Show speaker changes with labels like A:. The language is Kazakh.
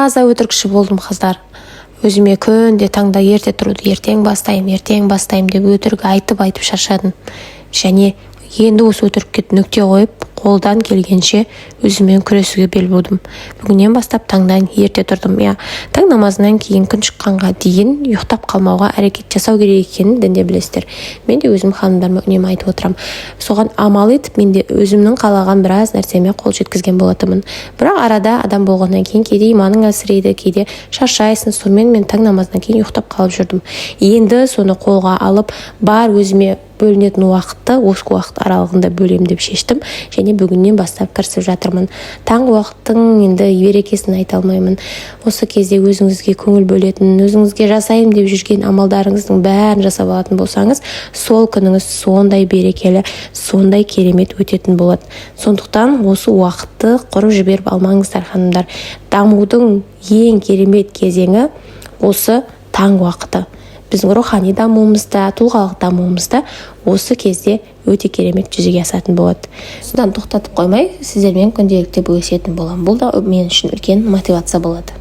A: таза өтірікші болдым қыздар. Өзіме күнде таңда ерте тұруды, ертең бастаймын деп өтірік айтып шаршадым. Және енді осы өтірікке нүкте қойып, қолдан келгенше өзімен күресуге бел будым. Бүгіннен бастап таңдан ерте тұрдым. Таң намазынан кейін күн шыққанға дейін ұйықтап қалмауға әрекет жасау керек екенін дінде білесіздер. Мен де өзім ханымдарыма үнемі айтып отырам. Соған амал етіп, мен де өзімнің қалаған біраз нәрсеме қол жеткізген болатынмын. Бірақ арада адам болғаннан кейін кейде иманың әлсірейді, кейде шаршайсың. Сонымен мен таң намазынан кейін ұйықтап қалып жүрдім. Енді соны қолға алып, бар өзіме бөлінетін уақытты осы уақыт аралығында бөлем деп шештім, және бүгіннен бастап кірісіп жатырмын. Таңғы уақыттың енді берекесін айта алмаймын. Осы кезде өзіңізге көңіл бөлетін, өзіңізге жасайым деп жүрген амалдарыңыздың бәрін жасап алатын болсаңыз, сол күніңіз сондай берекелі, сондай керемет өтетін болады. Сондықтан осы уақытты құрып жіберіп алмаңыздар, ханымдар. Дамудың ең керемет кезеңі осы таң уақыты. Біздің рухани дамуымызда, тұлғалық дамуымызда осы кезде өте керемет жүзеге асатын болады. Содан тоқтатып қоймай, сіздермен күнделікті бөлісетін боламын. Бұл да мен үшін үлкен мотивация болады.